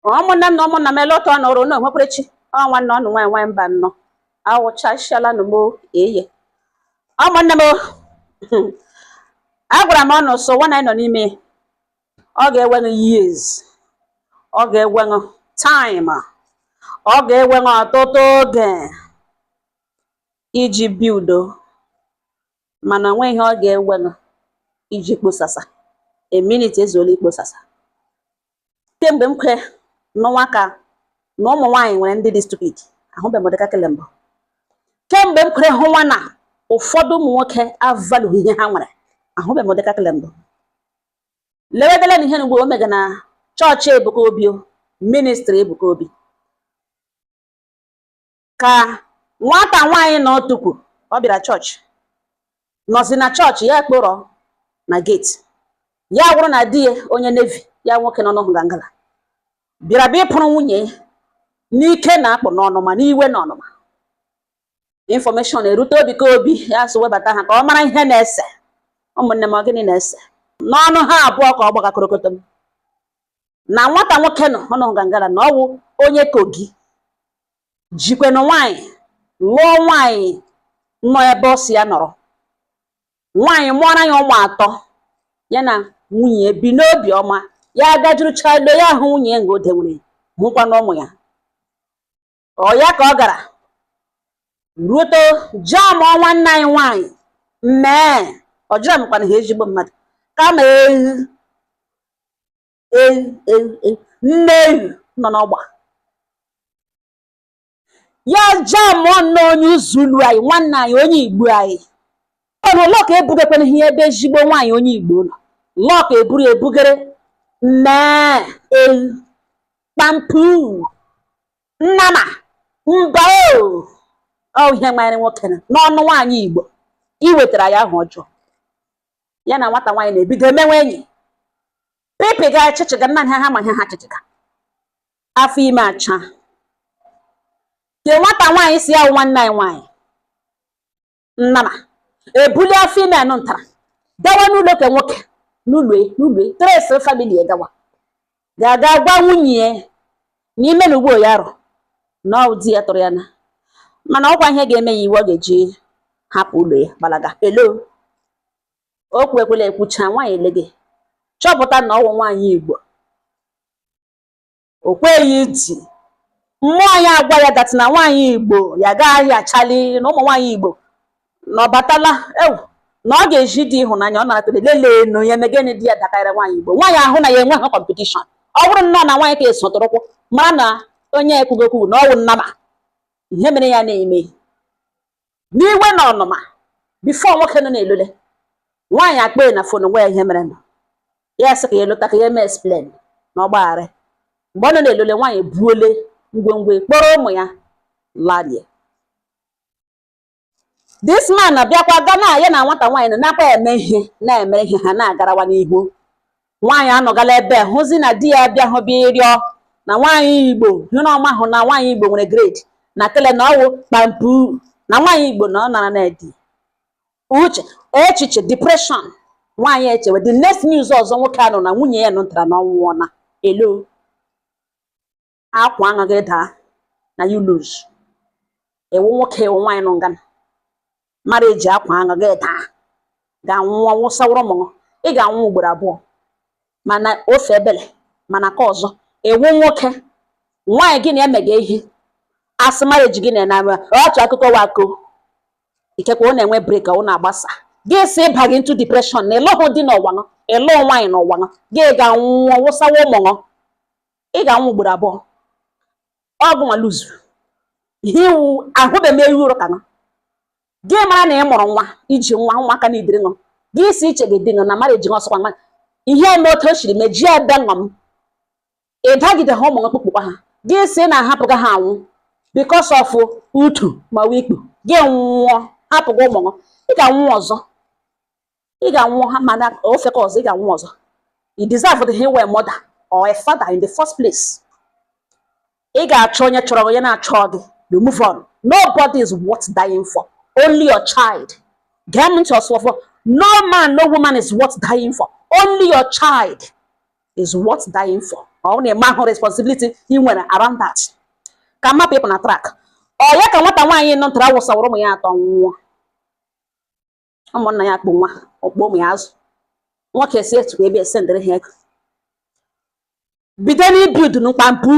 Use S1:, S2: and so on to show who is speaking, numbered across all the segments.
S1: Omunam no muna meloto no ro no hweprechi. O nwan no nwan nwan mba no. Awucha shala no mo eye. Omunam o. Agwara m ọnụ so one nọ n'ime ọ ga-ewe years, ọ ga-ewe time, ọ ga-ewe ọtụtụ oge iji build, mana onwe ihe ọ ga-ewe iji kposasa a minute ezuola ikposasa. Kemgbe m kwe n'ọnwa ka na ụmụ nwaanyị nwere ndị dị stupid, ahụbeghị m Odekakele mbụ. Kemgbe m kwere hụwa na ụfọdụ ụmụ nwoke avalụ ihe ha nwere, ahụbeghị m Odekakele mbụ. Lewedele na ihe mgbe o mega na chọọchị Ebuka Obi, ministri Ebuka Obi, ka nwata nwaanyị na otukwu ọ bịara chọọchị nọzi na chọọchị ya kpọrọ na gate ya wụrụ na di ya onye nevi ya nwoke nọ n'ọhụ gangala bịara bịa ịpụrụ nwunye n'ike na akpụ n'ọnụma n'iwe na ọnụma. Infọmeshọn erute Ebuka Obi ya so webata ha ka ọ mara ihe na-ese. Ụmụnne m gịnị na-ese n'ọnụ ha abụọ ka ọ gbagakọrọkọtọ na nwata nwoke nọ ọnụ gangala na ọwụ onye Kogi jikwenụ nwaanyị lụọ nwaanyị nọ ebe ọ si ya nọrọ, nwaanyị mụọra ya ụmụ atọ ya na nwunye bi n'obi ọma ya gajurucha ilo ya ahụ nwunye nga ode nwere hụkwa na ụmụ ya ọ ya ka ọ gara ruoto jam nwanne anyị nwaanyị mee ọ jụrụ m kwana ha ezigbo mmadụ kama nne ehu nọ n'ọgba ya jam ọnụ onye Zulu anyị nwanne anyị onye Igbo anyị ọnụ lọka ebugekwana ihe ebe ezigbo nwaanyị onye Igbo nọ lọka eburu ebugere mee kpampu nnama mba o ihe nwere nwoke n'ọnụ nwaanyị Igbo iwetara ya ahụ ọjọọ. Ya na nwata nwaanyị na-ebido emewe enyi pipi ga achịchịga nna ha ma ihe ha achịchịga afọ ime acha ke nwata nwaanyị si ya nwanne anyị nwaanyị nnama ebuli afọ ime anụ ntara gawa n'ụlọ ke nwoke n'ụlọ tres famili gawa ga-aga gwa nwunye n'ime na ugbo ya rụ na ọ di ya tụrụ ya na mana ọkwa ihe ga-eme ya iwe ọ ga-eji hapụ ụlọ ya gbalaga. Elo okwu ekwela ekwucha nwaanyị elege chọpụta na ọwụ nwaanyị Igbo o kweghị iti mmụọ ya agwa ya datị na nwaanyị Igbo ya gaghị achali na ụmụ nwaanyị Igbo na ọbatala ewu na ọ ga-eji dị ịhụnanya ọ na-atụle lelee no ya megene di ya dakarịrị nwaanyị Igbo. Nwaanyị ahụ na ya enwe ha kọmpetishọn ọ bụrụ nnọọ na nwaanyị ka esotụrụkwụ mara na onye ekwugokwu na ọwụ nnama ihe mere ya na-eme n'iwe na ọnụma bifo nwoke nọ na-elole nwaanyị akpọ na fon gwa ya ihe mere nọ ya sị ka ya lụta ka ya mee explain na ọgbaghara. Mgbe ọ nọ na-elole nwaanyị buole ngwongwo kpọrọ ụmụ ya larie. This man abịakwa gana ya na nwata nwaanyị na-akpa eme ihe na-emere ihe ha na-agarawa n'ihu. Nwaanyị anọgala ebe hụzi na di ya bịa hụ bịa ịrịọ na nwaanyị Igbo hụ na ọma hụ na nwaanyị Igbo nwere grade na tele na ọwụ kpampu na nwaanyị Igbo na ọ nara na edi uche echiche depression nwaanyị echewe the next news ọzọ nwoke anọ na nwunye ya nụtara na ọnwụọ na elo akwa anaghị daa na you lose ewu nwoke ewu nwaanyị nọ ngana mara eji akwa anaghị daa ga-anwụọ nwụsawụrụ ụmụ ị ga-anwụ ugboro abụọ mana ofe ebele mana ka ọzọ ewu nwoke nwaanyị gị na-emega ihe asị marriage gị na-eme otu akụkọ wako ikekwe ọ na-enwe break ọ na-agbasa gị si ịba gị into depression na ịlụhụ dị n'ụwa ịlụ nwaanyị n'ụwa gị ga-anwụọ wụsawa ụmụ ị ga-anwụ ugboro abụọ ọgụ nwa luzuru ihe iwu ahụbeghị m ewu ụrụ ka gị mara na ị mụrụ nwa iji nwa ụmụaka na idiri ṅụ gị si iche gị dị ṅụ na marriage gị ọsọkwa nwa ihe eme otu o siri mejie ebe ṅụ m ịdagide ha ụmụ kpụkpụkwa ha gị si na-ahapụga ha anwụ because of utu ma wikpu gị nwụọ hapụga ụmụ ị ga-anwụ ọzọ ị ga-anwụ ha mana ofe ka ọzọ ị ga-anwụ ọzọ. You deserve the way mother or a father in the first place. Ị ga-achọ onye chọrọ onye na-achọ gị you move on. Nobody is worth dying for, only your child. Get into yourself. No man, no woman is worth dying for, only your child is worth dying for. ọ na-eme ahụ responsibility ị nwere around that ka mma people na track ọ ya ka nwata nwaanyị nọ ntara wụsawara ụmụ ya atọ nwụọ ụmụnna ya kpụ nwa ọkpọ ụmụ ya azụ nwoke si etu ebe esendere ha ego bido n'ibuild mkpampu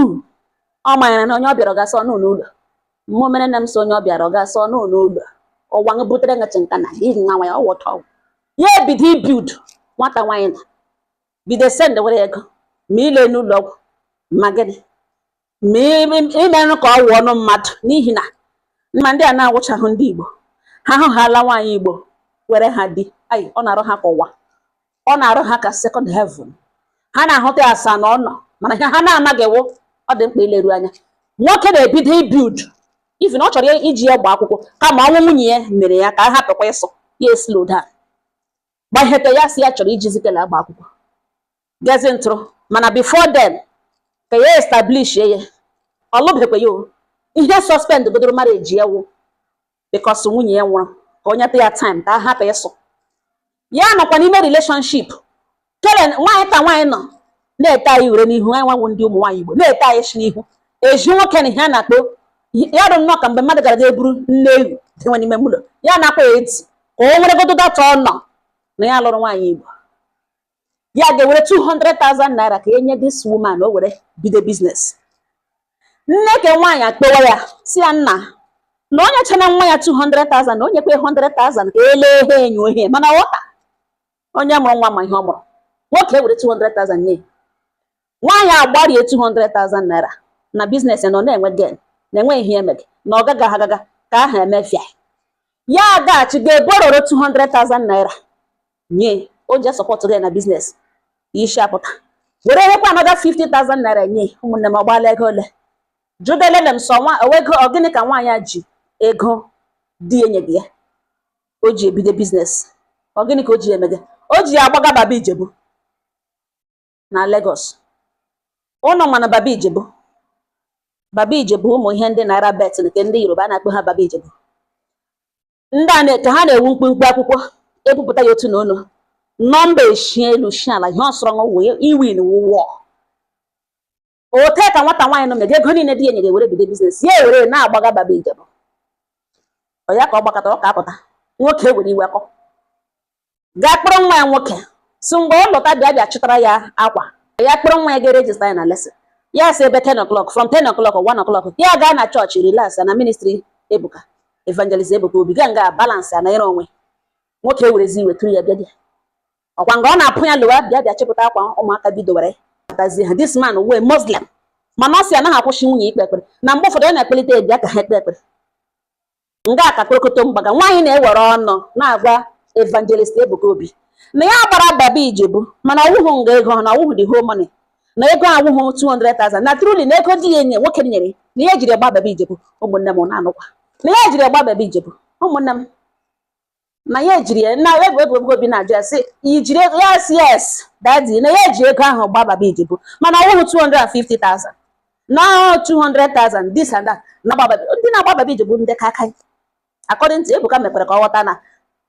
S1: ọ manyere na onye ọ bịara gasị ọnụ n'ụlọ mmụọ mere nne m so onye ọ bịara gasị ọnụ n'ụlọ ụwa ng butere ngachi nka na ihi nwa ya ọwọtọ ya ebido ibuild nwata nwaanyị na bido send were ego ma ile n'ụlọ ọgwụ ma gịnị ma imerụ ka ọ wụọ ọnụ mmadụ n'ihi na mma ndị a na-awụchahụ ndị Igbo ha hụhala nwaanyị Igbo were ha di ayi ọ na-arụ ha ka ụwa ọ na-arụ ha ka second heaven ha na-ahụta ya asaa na ọnọ mana ha na-amaghị wụ ọ dị mkpa ileru anya nwoke na-ebido ibuild even ọ chọrọ iji ya gba akwụkwọ kama ọnwụ nwunye ya mere ya ka a hapụkwa ịsụ ya slow down gbahete ya si ya chọrọ iji zikele agba akwụkwọ gezi ntụrụ mana before then ka ya establish ya ọ lụbekwa ya ihe suspend godoro marriage ya wụ because nwunye ya nwụrụ ka onye ta ya time ka a hapụ ịsụ ya nọkwa n'ime relationship kele nwaanyị ka nwaanyị nọ na-ete anyị ure n'ihu anyị nwanwụ ndị ụmụ nwaanyị Igbo na-ete anyị shi n'ihu eji nwoke na ihe a na-akpọ ya rụ nnọọ ka mgbe mmadụ gara ga-eburu nne ewu dịnwe n'ime ụlọ ya na-akpọ eti ka o nwere godo data ọ nọ na ya lụrụ nwaanyị Igbo ya ga-ewere 200,000 naira ka enye this woman o were bido business nne ke nwaanyị akpọwa ya si ya nna na onye chena nwa ya 200,000 na onye kwe 100,000 ka elee ha enyo ihe mana ọta onye mụrụ nwa ma ihe ọ mụrụ nwoke were 200,000 nye nwaanyị agbarie 200,000 naira na business nọ na-enwe gain na-enwe ihe emege na ọ gaga agaga ka aha emefia ya agaghachi ga-ebororo 200,000 naira nye o ji support gị na business isi apụta were hekwa another 50,000 naira nye ụmụnne m ọgbala ego ole judelele m sọ nwa owego gịnị ka nwaanyị a ji ego dị enyeghị ya o ji ebido business ọ gịnị ka o ji emege o ji agbaga Baba Ijebu na Lagos ụnụ mana Baba Ijebu ụmụ ihe ndị naira bet nke ndị Yoruba na-akpọ ha Baba Ijebu ndị a ka ha na-ewu mkpumkpu akwụkwọ ebupụta ya otu na ụlọ nọmba eshie elu shi ala ihe ọsọrọ nwa iwin wụwọ ote ka nwata nwaanyị nọ mege ego niile dị enye ga-ewere bido biznes ya ewere na-agbaga Baba Ijebu ọ ya ka ọ gbakọtara ọ ka apụta nwoke were iwe akọ gaa kpọrọ nwa ya nwoke si mgbe ọ lọta bịa chụtara ya akwa ya kpọrọ nwa ya ga-erejista ya na lesson ya si ebe 10 o'clock from 10 o'clock or 1 o'clock ya gaa na chọọchị relax na ministry Ebuka evangelist Ebuka Obi ga nga balance ya na ire onwe nwoke werezi iwe tụrụ ya bịa dị ọkwa nga ọ na-apụ ya lụwa bịa chịpụta akwa ụmụaka bidowere atazi ha this man wee Muslim mana ọ si anaghị akwụsị nwunye ikpe ekpere na mgbe ụfọdụ ọ na-ekpelite bịa ka ha ekpe ekpere nga ka kporokoto mgbaga nwaanyị na-ewere ọnụ na-agwa evangelist Ebuka Obi na ya gbara Baba Ijebu mana ọwụhụ nga ego na ọwụhụ the whole money na ego awụhụ 200,000 na truly na ego dị ya enye nwoke nyere na ya jiri gba Baba Ijebu ụmụnne m na-anụkwa na ya jiri gba Baba Ijebu ụmụnne m na ya ejiri ya na Ebuka Obi na-ajụ ya sị ijiri ego yes daddy na ya eji ego ahụ gba Baba Ijebu mana ọwụhụ 250,000 na 200,000 this and that na Baba ndị na-agba Baba Ijebu ndị kakai according to Ebuka mepere ka ọ ghọta na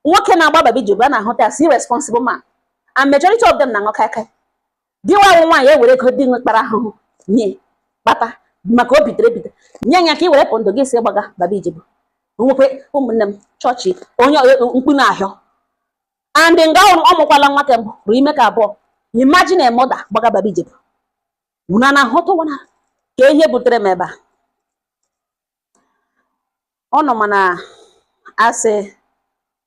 S1: nwoke na-agba Baba Ijebu a na-ahụta as irresponsible man and majority of them na-aṅụ kakai diwa nwaanyị ewere ego dị kpara ahụhụ nye kpata maka o bitere nye anya ka i were pụndụ gị si gbaga Baba Ijebu nwekwe ụmụnne m chọọchị onye mkpu na-ahịọ and nga ọ mụkwala nwa ke mbụ rụ ime ka abụọ imagine a mother gbaga Baba Ijebu una na ahụtụwana ka ihe butere m ebe a ọ nọ mana asị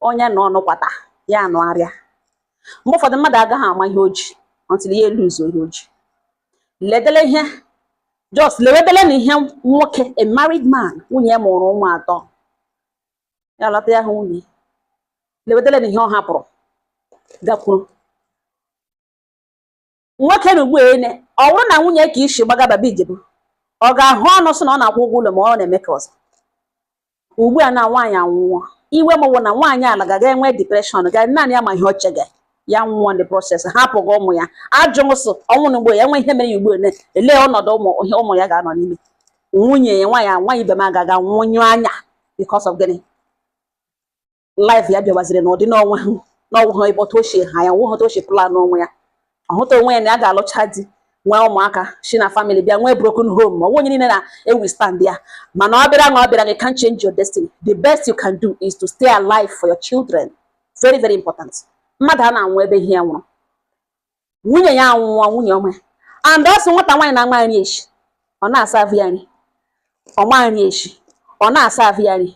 S1: onye nọ ọnụ kwata ya anụgharịa mgbe ụfọdụ mmadụ agaghị ama ihe oji until ya eluzo ihe oji ledele ihe just lewedele na ihe nwoke a married man nwunye mụrụ ụmụ atọ ya lọta ya hụ nwunye lewedele na ihe ọ hapụrụ gakwuru nwoke na ugbu ene ọ bụrụ na nwunye ka isi gbaga Baba Ijebu ọ ga-ahụ ọnụ sị na ọ na-akwụ ụgwọ ụlọ ma ọ na-eme ka ọzọ ugbu a na nwaanyị anwụọ iwe mụwụ na nwaanyị ala ga enwe depression ga naanị ya ma ihe oche ga ya nwụọ the process hapụghị ụmụ ya ajụmsụ ọnwụ na ugbo ya enwe ihe mere ya ugbo ele ọnọdụ ụmụ ya ga-anọ n'ime nwunye ya nwaanyị ibe m agaga nwụnyụ anya because of gịnị life ya bịawaziri n'ụdị n'ọnwa n'ọnwụ ha ebe otu ochie ha ya nwụhụta ochie plan n'onwe ya ọhụta onwe ya na ya ga-alụcha di nwee ụmụaka shi na family bịa nwee broken home ma onye niile na-withstand ya mana ọ bịara gị can't change your destiny. The best you can do is to stay alive for your children. Very, very important. Mmadụ a na-anwụ ebe ihe ya nwụrụ, nwunye ya anwụọ, nwunye ọma ya, and also nwata nwaanyị na-ama nri echi ọ na-asa avụ ya nri, ọma nri echi ọ na-asa avụ ya nri,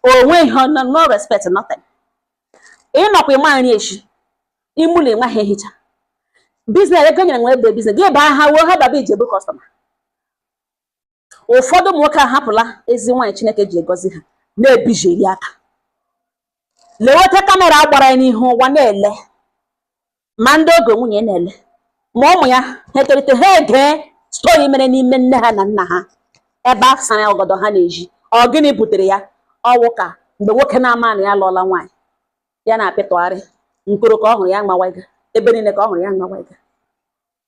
S1: onwe ihe no respect nothing. Ịnọkwa ịma nri echi imụlọ enweghị ehicha business ego nyere nwe ebe business gị baa ha wuo ha baba ijebu customer. Ụfọdụ ụmụ nwoke ahapụla ezi nwaanyị Chineke ji egozi ha na-ebijeri aka leweta kamera gbara ya n'ihu ụwa na-ele ma ndị oge nwunye na-ele ma ụmụ ya ha etolite ha ege stori mere n'ime nne ha na nna ha ebe a sara ọgọdọ ha na-eji. Ọ gịnị butere ya? Ọwụ ka mgbe nwoke na-ama na ya lụọla nwaanyị ya na-apịtụgharị nkoro ka ọ hụrụ ya mgbawaga ebe niile ka ọ hụrụ ya mgbawaga.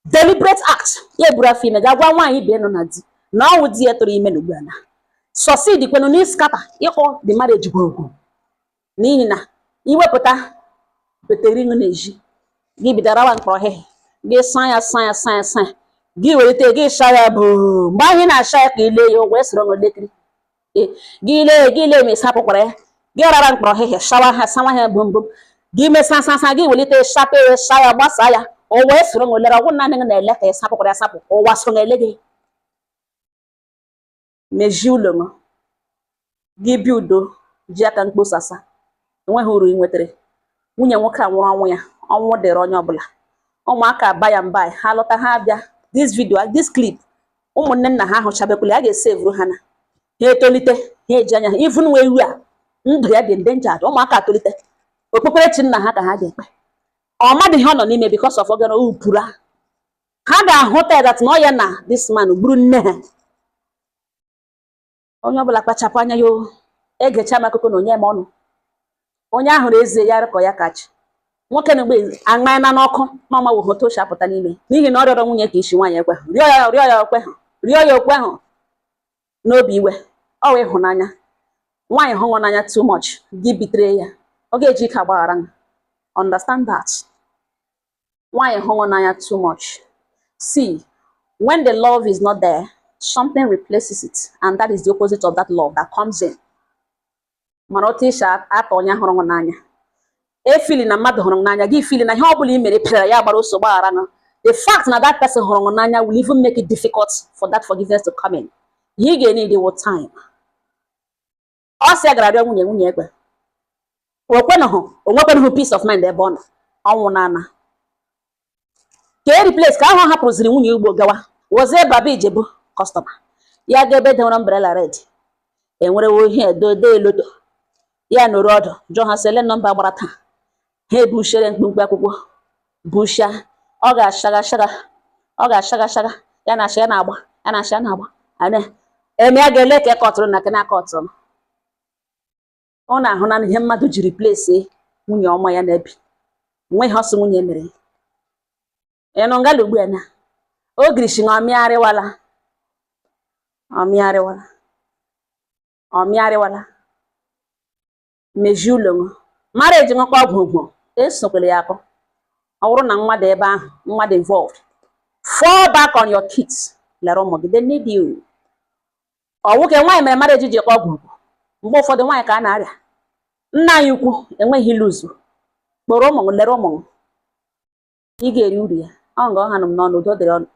S1: Deliberate act ya eburu afọ ime ga-agwa nwaanyị bịa nọ na di na ọnwụ di ya tụrụ ime na ugbu a na succeed kwenu n'iskata ịkpọ the marriage gwogwo n'ihi na iwepụta beteriṅụ na-eji gị bidara wa mkpọrọ hehe gị sa ya gị welite gị sha ya bụ mgbe anyị na-asha ya ka ile ya ụgwọ esoro elekere gị lee ma ịsapụkwara ya gị rara mkpọrọ hehe shawa ha sawa ha bụmbụm gị mesasasa gị welite shape ya sha ya gbasa ya ụwa esoro olere ọgwụ naanị na-ele ka ịsapụkwara ya sapụ ụwa soro ele gị mejie ụlọ gị bi udo ji aka mkposasa enweghị uru ị nwetara. Nwunye nwoke a nwụrụ ọnwụ ya ọnwụ dịrị onye ọbụla. Ụmụaka baya mba ha lọta ha bịa this video this clip ụmụnne nna ha ahụchabekwala ya ga-esevuru ha na ha etolite ha eji anya ha even nwe iwu a ndụ ya dị endangered. Ụmụaka tolite okpukperechi nna ha ka ha ga-ekpe ọ madị ihe ọ nọ n'ime because of ogene upura ha ga-ahụta that na ọ ya na this man gburu nne ha. Onye ọbụla kpachapụ anya ya egecha m akụkọ na onye ma ọnụ onye ahụ eze ya rịkọ ya kachi nwoke na mgbe aṅa na n'ọkụ n'ọma wụ hoto shapụta n'ime n'ihi na ọ rịọrọ nwunye ka isi nwaanyị ekwe rịọ ya okwe ahụ n'obi iwe ọ wee ịhụnanya. Nwaanyị hụrụ n'anya too much gị bitere ya ọ ga-eji ike agbaghara ha. Understand that. Nwaanyị hụrụ n'anya too much. See, when the love is not there, something replaces it, and that is the opposite of that love that comes in. Mana otu isha ata onye hụrụ n'anya efili na mmadụ hụrụ n'anya gị fili na ihe ọ bụla i mere pere ya gbara oso gbaghara na the fact na that person hụrụ n'anya will even make it difficult for that forgiveness to come in. Ihe ga-need iwu time. Ọ sị agara rịọ nwunye egbe onwekwenụhụ peace of mind ebe ọ nọ ọnwụ na ka e replace ka ahụ hapụrụziri nwunye ugbo gawa wozie baba ijebu customer ya ga ebe dewere umbrella red enwere ihe edo elodo ya nọrọ ọdụ jụọ ha sele nọmba gbara taa ha ebushere mkpumkpe akwụkwọ busha ọ ga-ashaga ya na asha ya na-agba ane eme ya ga-ele ka kọtụrụ na kena kọtụrụ. Ọ na-ahụ na ihe mmadụ ji replace nwunye ọma ya na-ebi nwe ihe ọsọ nwunye mere ịnụ ngala ugbu a na ogirishi na ọmịarịwala mejie ụlọ mara eji nwekwa ọgwụ esokwere ya akọ ọ bụrụ na mmadụ ebe ahụ mmadụ involved fall back on your kids lere ụmụ gị they need you. Ọ nwoke nwaanyị mere mara eji jikọ ọgwụ mgbe ụfọdụ nwaanyị ka a na-arịa nna anyị ukwu enweghị iluzu kpọrọ ụmụ lere ụmụ ị ga-eri uru ya ọ nga ọ ha nọ m n'ọnụ udo dịrị ọnụ.